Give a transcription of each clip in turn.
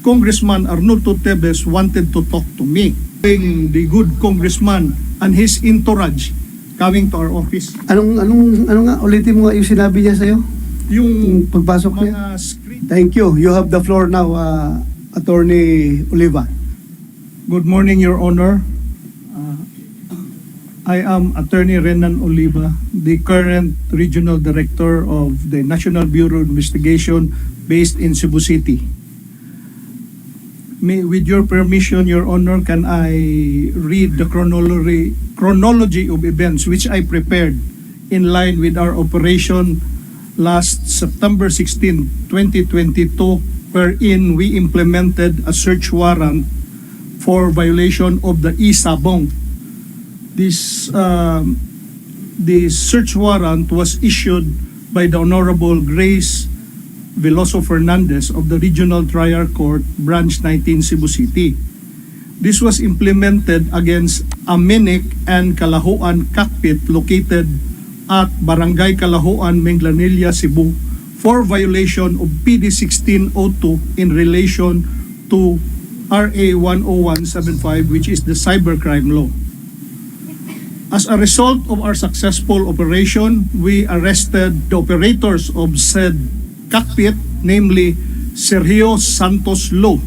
Congressman Arnoldo Teves wanted to talk to me. The good congressman and his entourage coming to our office. Ano nga, ulitin mo nga yung sinabi niya sa'yo? Yung pagpasok niya? mga screen. Thank you. You have the floor now, Attorney Oliva. Good morning, Your Honor. I am Attorney Renan Oliva, the current Regional Director of the National Bureau of Investigation based in Cebu City. With your permission, Your Honor, can I read the chronology of events which I prepared in line with our operation last September 16, 2022, wherein we implemented a search warrant for violation of the E-sabong. This search warrant was issued by the Honorable Grace Veloso Fernandez of the Regional Trial Court, Branch 19, Cebu City. This was implemented against a Minik and Kalahuan cockpit located at Barangay Kalahuan, Minglanilla, Cebu for violation of PD 1602 in relation to RA 10175, which is the cybercrime law. As a result of our successful operation, we arrested the operators of said cockpit, namely Sergio Santos Lo,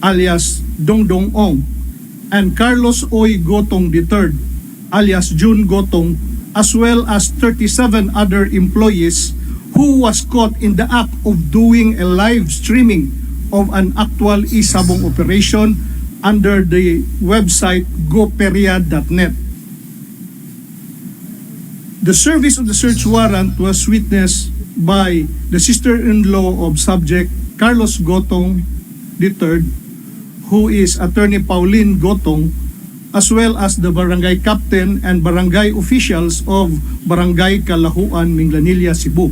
alias Dongdong Ong, and Carlos Oy Gotong III, alias June Gotong, as well as 37 other employees who was caught in the act of doing a live streaming of an actual E-sabong operation under the website goperia.net. The service of the search warrant was witnessed by the sister-in-law of subject Carlos Gotong III, who is Attorney Pauline Gotong, as well as the barangay captain and barangay officials of Barangay Kalahuan, Minglanilla, Cebu.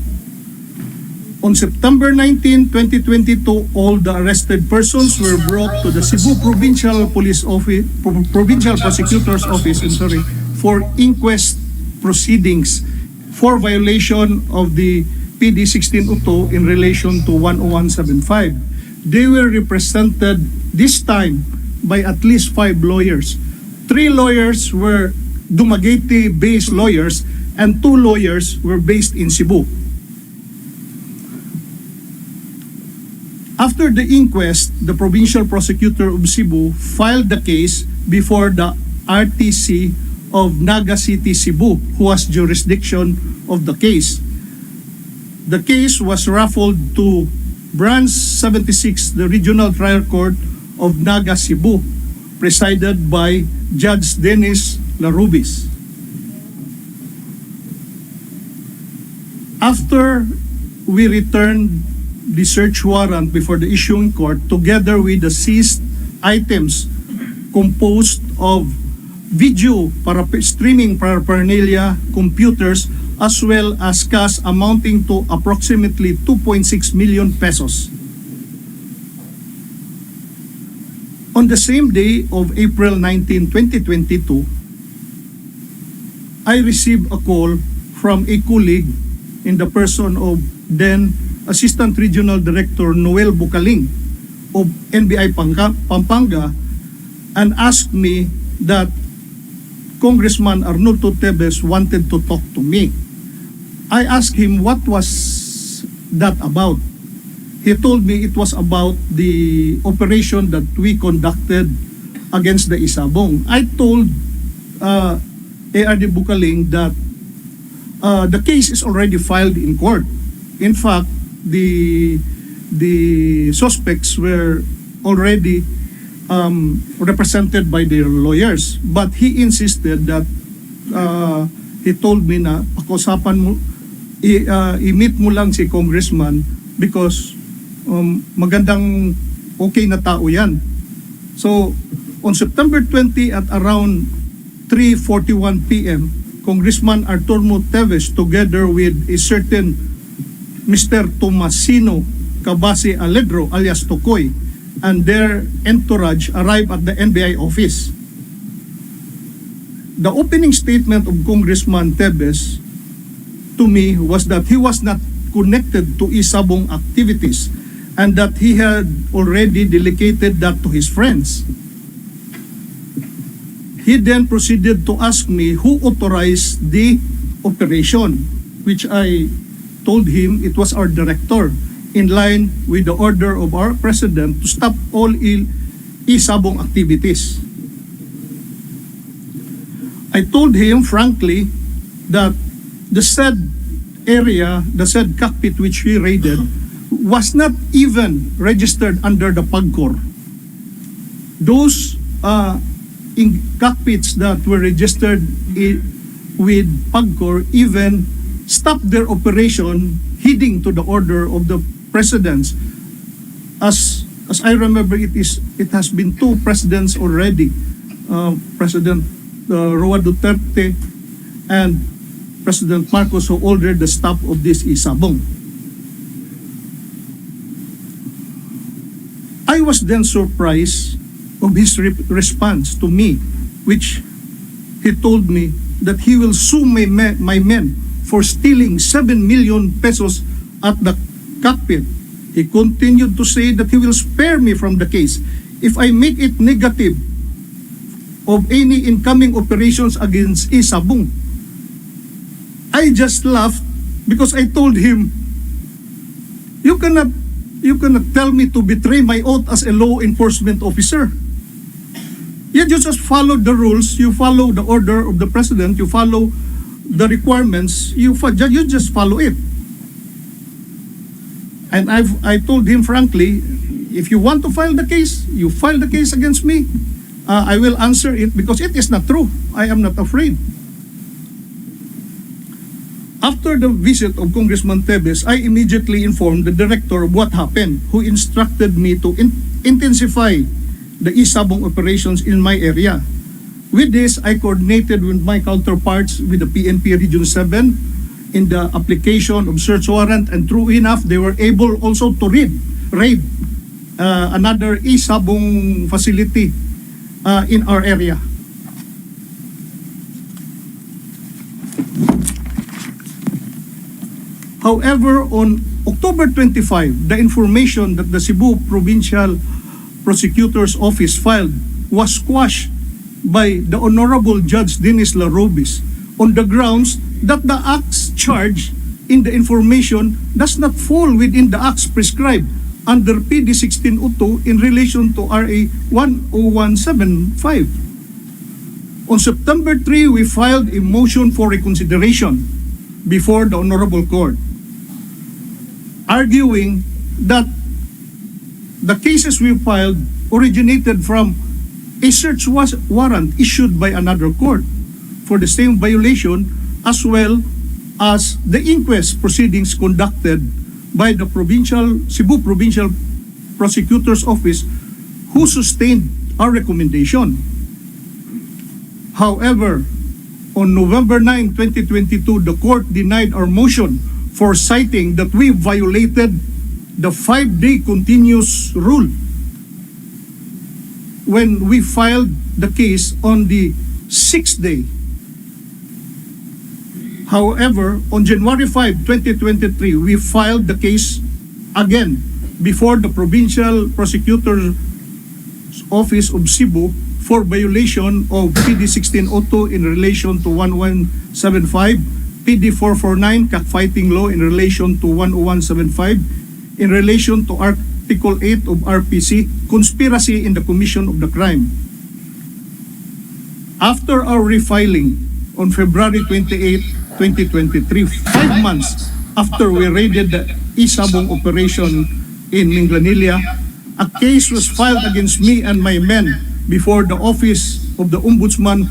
On September 19, 2022, all the arrested persons were brought to the Cebu Provincial Prosecutor's Office, for inquest proceedings for violation of the PD 1602 in relation to 10175. They were represented this time by at least 5 lawyers. 3 lawyers were Dumaguete-based lawyers and 2 lawyers were based in Cebu. After the inquest, the Provincial Prosecutor of Cebu filed the case before the RTC of Naga City, Cebu, who has jurisdiction of the case. The case was referred to Branch 76, the Regional Trial Court of Naga, Cebu, presided by Judge Dennis Larubis. After we returned the search warrant before the issuing court, together with the seized items composed of video streaming paraphernalia, computers, as well as cash amounting to approximately 2.6 million pesos. On the same day of April 19, 2022, I received a call from a colleague in the person of then Assistant Regional Director Noel Bukaling of NBI Pampanga, and asked me that Congressman Arnoldo Teves wanted to talk to me. I asked him what was that about. He told me it was about the operation that we conducted against the E-sabong. I told ARD Bukaling that the case is already filed in court. In fact, the suspects were already represented by their lawyers, but he insisted that he told me na pakusapan mo, i-meet mo lang si congressman because magandang okay na tao yan. So on September 20 at around 3:41 p.m., Congressman Arturo Teves together with a certain Mr. Tomasino Cabase Aledro alias Tokoy and their entourage arrived at the NBI office. The opening statement of Congressman Teves to me was that he was not connected to E-sabong activities and that he had already delegated that to his friends. He then proceeded to ask me who authorized the operation, which I told him it was our director, in line with the order of our president to stop all E-sabong activities. I told him frankly that the said area, the said cockpit which we raided, was not even registered under the PAGCOR. Those in cockpits that were registered with PAGCOR even stopped their operation heeding to the order of the presidents. As I remember, it has been 2 presidents already, President Roa Duterte and President Marcos, who ordered the stop of this E-sabong. I was then surprised of his response to me, which he told me that he will sue my men for stealing 7 million pesos at the cockpit. He continued to say that he will spare me from the case if I make it negative of any incoming operations against E-sabong. I just laughed because I told him, you cannot tell me to betray my oath as a law enforcement officer. You just follow the rules, you follow the order of the president, you follow the requirements, you just follow it. And I told him frankly, if you want to file the case, you file the case against me. I will answer it because it is not true. I am not afraid. After the visit of Congressman Teves, I immediately informed the director of what happened, who instructed me to intensify the E-sabong operations in my area. With this, I coordinated with my counterparts with the PNP Region 7 in the application of search warrant, and true enough, they were able also to raid another E-sabong facility in our area. However, on October 25, the information that the Cebu Provincial Prosecutor's Office filed was quashed by the Honorable Judge Dennis Larobis on the grounds that the acts charged in the information does not fall within the acts prescribed under PD 1602 in relation to RA 10175. On September 3, we filed a motion for reconsideration before the Honorable Court, arguing that the cases we filed originated from a search warrant issued by another court for the same violation, as well as the inquest proceedings conducted by the Cebu Provincial Prosecutor's Office, who sustained our recommendation. However, on November 9, 2022, the court denied our motion for citing that we violated the 5-day continuous rule when we filed the case on the 6th day. However, on January 5, 2023, we filed the case again before the Provincial Prosecutor's Office of Cebu for violation of PD 1602 in relation to 1175, PD 449, cockfighting law in relation to 10175, in relation to Article 8 of RPC, conspiracy in the commission of the crime. After our refiling on February 28, 2023, 5 months after we raided the E-sabong operation in Minglanilla, a case was filed against me and my men before the Office of the Ombudsman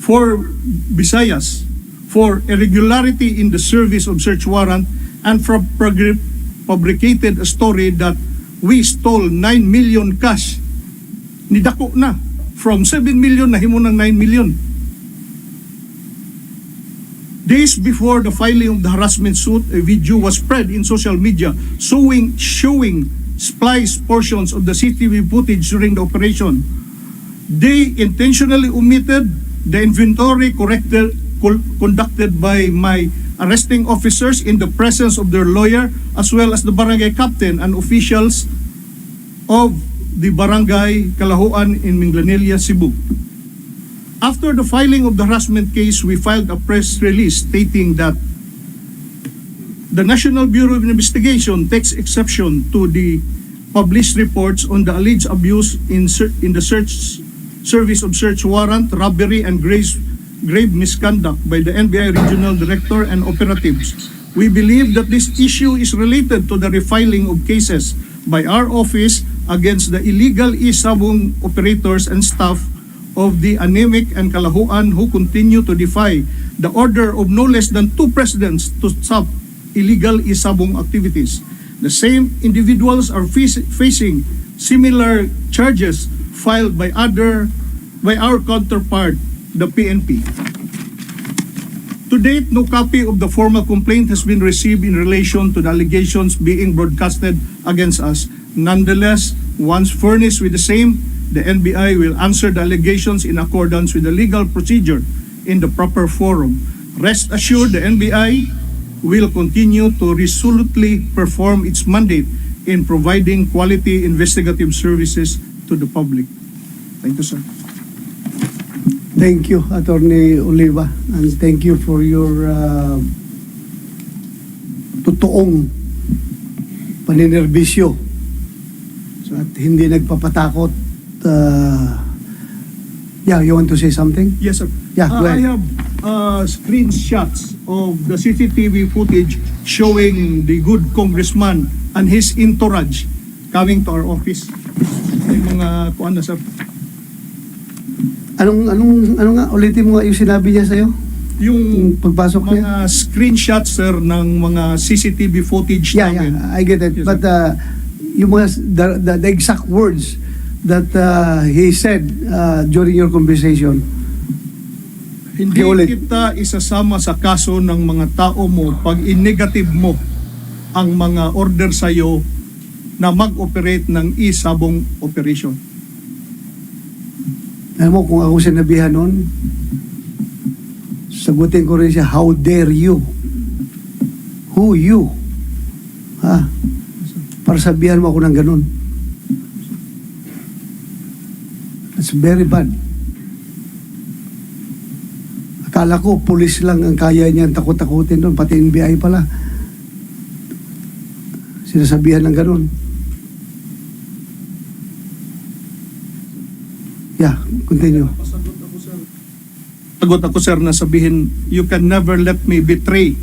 for Visayas for irregularity in the service of search warrant and fabricated a story that we stole 9 million cash. Nidako na. From 7 million na himo ng 9 million. Days before the filing of the harassment suit, a video was spread in social media showing spliced portions of the CCTV footage during the operation. They intentionally omitted the inventory conducted by my arresting officers in the presence of their lawyer as well as the barangay captain and officials of the barangay Kalahuan in Minglanilla, Cebu. After the filing of the harassment case, we filed a press release stating that the National Bureau of Investigation takes exception to the published reports on the alleged abuse in the service of search warrant, robbery, and grave misconduct by the NBI Regional Director and operatives. We believe that this issue is related to the refiling of cases by our office against the illegal E-sabong operators and staff of the Anemic and Kalahuan who continue to defy the order of no less than 2 presidents to stop illegal E-sabong activities. The same individuals are facing similar charges filed by our counterpart, the PNP. To date, no copy of the formal complaint has been received in relation to the allegations being broadcasted against us. Nonetheless, once furnished with the same, the NBI will answer the allegations in accordance with the legal procedure in the proper forum. Rest assured, the NBI will continue to resolutely perform its mandate in providing quality investigative services to the public. Thank you, sir. Thank you, Attorney Oliva, and thank you for your totoong paninerbisyo. So, at hindi nagpapatakot. Yeah, you want to say something? Yes, sir. Yeah, go ahead. I have screenshots of the CCTV footage showing the good congressman and his entourage coming to our office. May mga kuan na, sir. Ano nga, ulitin mo nga yung sinabi niya sa'yo? Yung pagpasok niya? mga screenshots, sir, ng mga CCTV footage namin. Yeah, I get it. Yes, But yung mga, the exact words that he said during your conversation. Hindi kita isasama sa kaso ng mga tao mo pag in-negative mo ang mga order sa'yo na mag-operate ng E-sabong operation. Alam mo, kung ako sinabihan nun, sagutin ko rin siya, how dare you? Who you? Ha? Para sabihan mo ako ng ganun. That's very bad. Akala ko, pulis lang ang kaya niyan takot-takutin doon, pati NBI pala. Sinasabihan ng ganun. Yeah, continue. Sagot ako, sir, na sabihin, you can never let me betray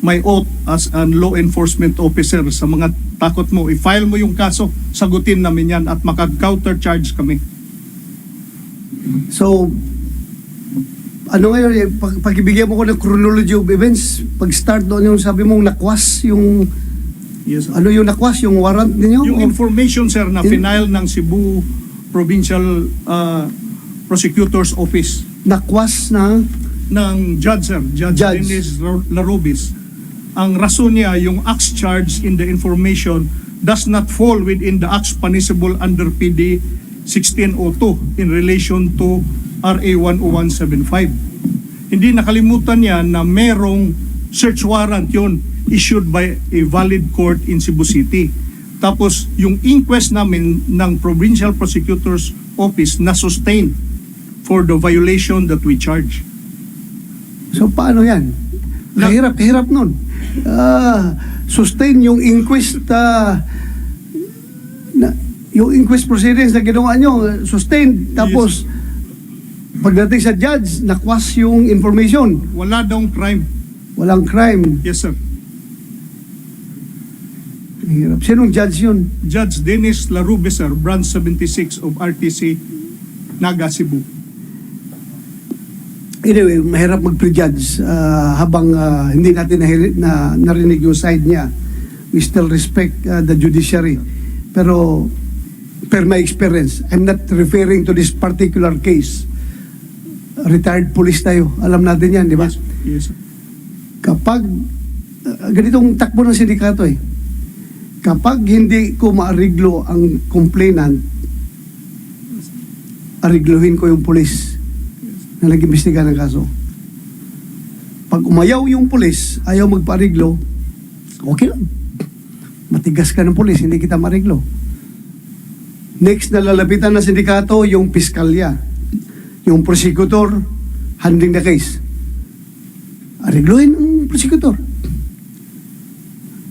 my oath as a law enforcement officer. Sa mga takot mo, i-file mo yung kaso, sagutin namin yan at makag-counter charge kami. So, ano ngayon, pag-ibigyan mo ko ng chronology of events, pag-start doon yung sabi mong nakwas, yung, Yes, sir. ano yung nakwas, yung warrant ninyo? Yung information, sir, na final ng Cebu Provincial Prosecutor's Office Nakwas na? ng Judge, sir, Judge Dennis Larobis. Ang rason niya, yung acts charged in the information does not fall within the acts punishable under PD 1602 in relation to RA 10175. Hindi nakalimutan niya na merong search warrant yon issued by a valid court in Cebu City. Tapos yung inquest namin ng Provincial Prosecutor's Office na sustained for the violation that we charge. So, paano yan? Kahirap nun. Sustain yung inquest, yung inquest proceedings na ginawa nyo, sustain. Tapos, pagdating sa judge, nakwas yung information. Wala daw crime. Walang crime. Yes, sir. Hirap. Sinong judge yun? Judge Dennis Larobis, sir, Branch 76 of RTC, Naga, Cebu. Anyway, mahirap mag-prejudge habang hindi natin narinig yung side niya. We still respect the judiciary. Pero, per my experience, I'm not referring to this particular case. Retired police tayo. Alam natin yan, di ba? Yes, sir. Kapag, ganitong takbo ng sindikato kapag hindi ko maariglo ang complainant, arigluhin ko yung police na nag-imbestiga ng kaso. Pag umayaw yung pulis, ayaw magpaariglo, okay lang. Matigas ka ng pulis, hindi kita mariglo. Next na lalapitan ng sindikato, yung piskalya. Yung prosecutor, handling the case. Arigluhin ang prosecutor.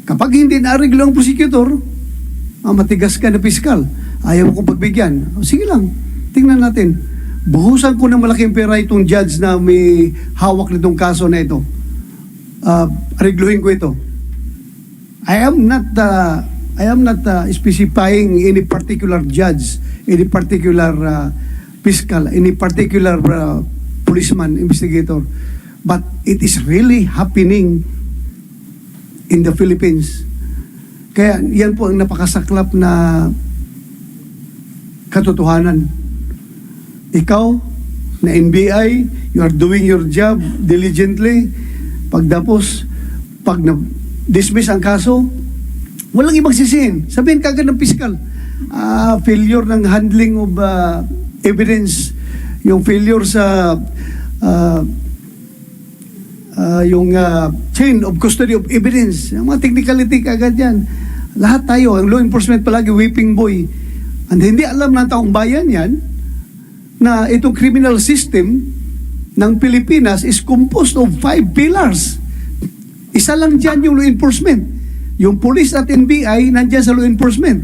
Kapag hindi na-ariglo ang prosecutor, matigas ka na piskal, ayaw mo kong pagbigyan. Sige lang, tingnan natin. Buhusan ko ng malaking pera itong judge na may hawak nitong kaso na ito. Arigluhin ko ito. I am not specifying any particular judge, any particular fiscal, any particular policeman, investigator. But it is really happening in the Philippines. Kaya yan po ang napakasaklap na katotohanan. Ikaw, na NBI, you are doing your job diligently. Pagtapos, pag na-dismiss ang kaso, walang ibang sisihin. Sabihin kagad ng piskal, failure ng handling of evidence, yung failure sa yung chain of custody of evidence, yung mga technicality kagad yan. Lahat tayo, ang law enforcement palagi whipping boy. And hindi alam ng taong bayan yan na itong criminal system ng Pilipinas is composed of 5 pillars. Isa lang dyan yung law enforcement. Yung police at NBI, nandyan sa law enforcement.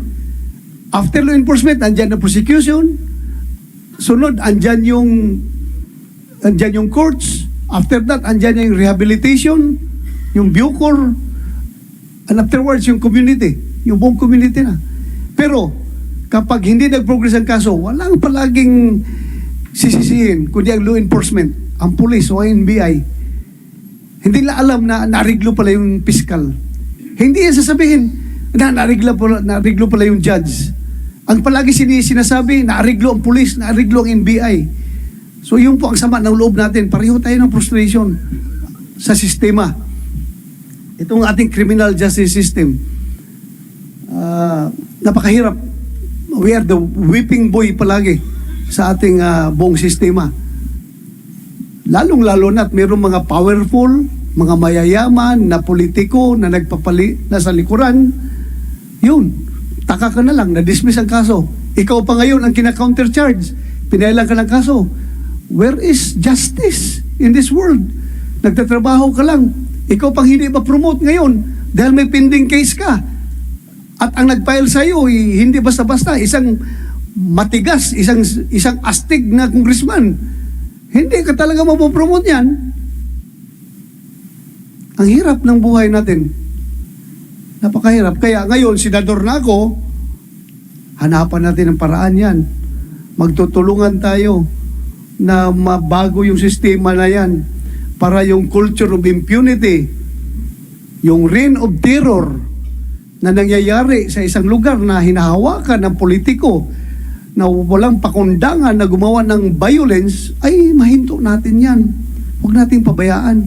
After law enforcement, andyan na prosecution. Sunod, andyan yung courts. After that, andyan yung rehabilitation, yung bucor, and afterwards, yung community. Yung buong community na. Pero, kapag hindi nag-progress ang kaso, walang palaging sisisihin, kundi ang law enforcement, ang police o ang NBI. Hindi nila alam na nariglo pala yung piskal. Hindi yan sasabihin na nariglo pala yung judge. Ang palagi sinasabi, nariglo ang police, nariglo ang NBI. So yun po ang sama ng loob natin. Pareho tayo ng frustration sa sistema. Itong ating criminal justice system. Napakahirap. We are the whipping boy palagi sa ating buong sistema. Lalong-lalo na't mayroong mga powerful, mga mayayaman na politiko na nasa likuran. Yun, taka ka na lang, na-dismiss ang kaso. Ikaw pa ngayon ang kina-countercharge. Pinailan ka ng kaso. Where is justice in this world? Nagtatrabaho ka lang. Ikaw pang hindi ma-promote ngayon dahil may pending case ka. At ang nag-file sa'yo, hindi basta-basta. Isang matigas, isang astig na congressman. Hindi ka talaga mapopromote yan. Ang hirap ng buhay natin. Napakahirap. Kaya ngayon, senador na ako, hanapan natin ang paraan yan. Magtutulungan tayo na mabago yung sistema na yan para yung culture of impunity, yung reign of terror na nangyayari sa isang lugar na hinahawakan ng politiko na walang pakundangan na gumawa ng violence, ay mahinto natin yan. Huwag nating pabayaan.